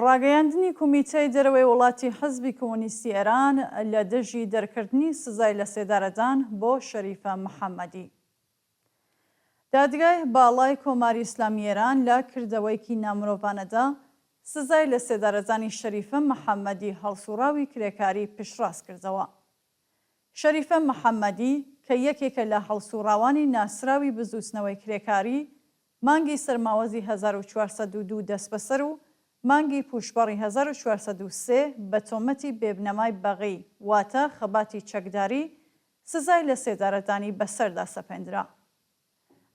ڕاگەیاندنی کومیتەی دەرەوەی وڵاتی حزبی کۆمونیستی ئێران لە دژی دەرکردنی سزای لە سێدارەدان بۆ شەریفە محەممەدی. دادگای باڵای کۆماری ئیسلامی ئێران لە کردەوەیکی نامرۆڤانەدا سزای لە سێدارەدانی شەریفە محەممەدی هەڵسوڕاوی کرێکاری پشتڕاست کردەوە. شەریفە محەممەدی کە یەکێکە لە هەڵسوڕاوانی ناسراوی بزوتنەوەی کرێکاری مانگی سەرماوەزی 1402 دەست بەسەر و مانگی پوشبەڕی 1403 بە تۆمەتی بێبنەمای بەغی واتە خەباتی چەکداری سزای لە سێدارەدانی بەسەردا سەپێندرا.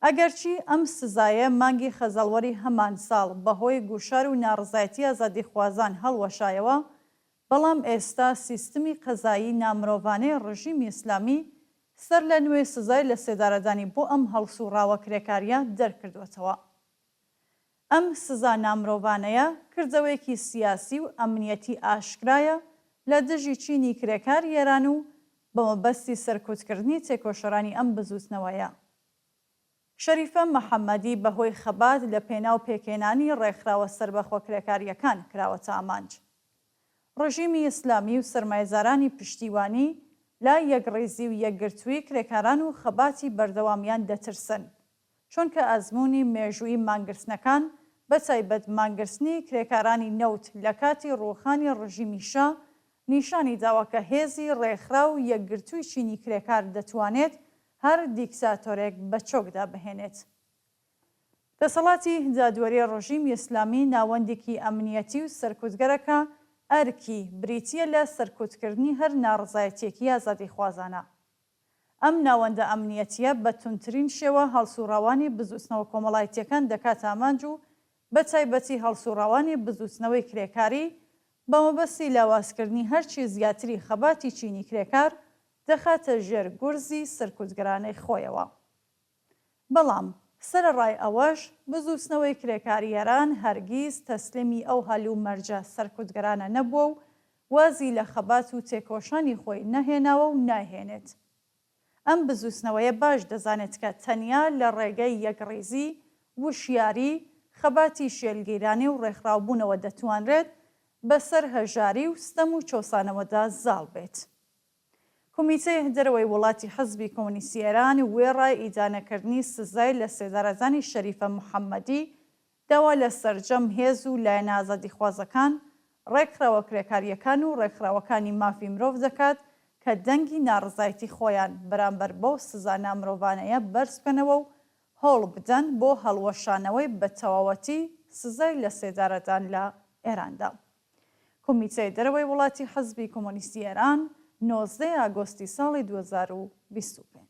ئەگەرچی ئەم سزایە مانگی خەزەڵوەری هەمان ساڵ بەهۆی گوشار و ناڕزایەتی ئازادیخوازان هەڵوەشایەوە، بەڵام ئێستا سیستمی قەزایی نامرۆڤانەی ڕژیمی ئیسلامی سەر لە نوێ سزای لە سێدارەدانی بۆ ئەم هەڵسوڕاوە کرێکاریە دەرکردوێتەوە. ئەم سزا نامرۆڤانەیە کردەوەیەکی سیاسی و ئەمنیەتی ئاشکرایە لە دژی چینی کرێکار ئێران و بە مەبەستی سەرکوتکردنی تێکۆشەرانی ئەم بزوتنەوەیە. شەریفە محەممەدی بەهۆی خەبات لە پێناو پێکێنانی ڕێکخراوە سەربەخۆ کرێکاریەکان کراوەتە ئامانج. ڕژیمی ئیسلامی و سەرمایەدارانی پشتیوانی لا یەکڕێزی و یەکگرتووی کرێکاران و خەباتی بەردەوامیان دەترسن، چونکە ئەزموونی مێژووی مانگرتنەکان بەتایبەت مانگرتنی کرێکارانی نەوت لە کاتی ڕووخانی ڕژیمی شا نیشانی داوە کە هێزی ڕێکخرا و یەکگرتووی چینی کرێکار دەتوانێت هەر دیکتاتۆرێک بە چۆکدا بهێنێت. دەسەڵاتی دادوەری ڕژیمی ئیسلامی ناوەندێکی ئەمنیەتی و سەرکوتگەرەکە ئەرکی بریتیە لە سەرکوتکردنی هەر ناڕزایەتێکی ئازادیخوازانە. ئەم ناوەندە ئەمنیەتیە بە تونترین شێوە هەڵسوڕاوانی بزوتنەوە کۆمەڵایەتیەکان دەکات ئامانج و بە تایبەتی هەڵسوڕاوانی بزوتنەوەی کرێکاری بە مەبەستی لاوازکردنی هەرچی زیاتری خەباتی چینی کرێکار دەخاتە ژێر گورزی سەرکوتگەرانەی خۆیەوە. بەڵام سەرەڕای ئەوەش بزوتنەوەی کرێکاری ئێران هەرگیز تەسلیمی ئەو هەلوو مەرجە سەرکوتگەرانە نەبووە و وازی لە خەبات و تێکۆشانی خۆی نەهێناوە و ناهێنێت. ئەم بزوتنەوەیە باش دەزانێت کە تەنیا لە ڕێگەی یەکڕێزی، وشیاری، خەباتی شێلگەیرانی و ڕێکخراوبوونەوە دەتوانرێت بەسەر هەژاری و ستەم و چۆسانەوەدا زاڵ بێت. کومیتەی دەرەوەی وڵاتی حزبی کۆمونیستی ئێران وێڕای ئیدانەکردنی سزای لە سێدارەدانی شەریفە محەممەدی داوا لە سەرجەم هێز و لایەنە ئازادیخوازەکان، ڕێکخراوە کرێکاریەکان و ڕێکخراوەکانی مافی مرۆڤ دەکات کە دەنگی ناڕزایەتی خۆیان بەرامبەر بەو سزا نامرۆڤانەیە بەرز بکەنەوە و هەوڵ بدەن بۆ هەڵوەشانەوەی بە تەواوەتی سزای لە سێدارەدان لە ئێراندا. کومیتەی دەرەوەی وڵاتی حزبی کۆمونیستی ئێران 19 ئاگۆستی ساڵی 2025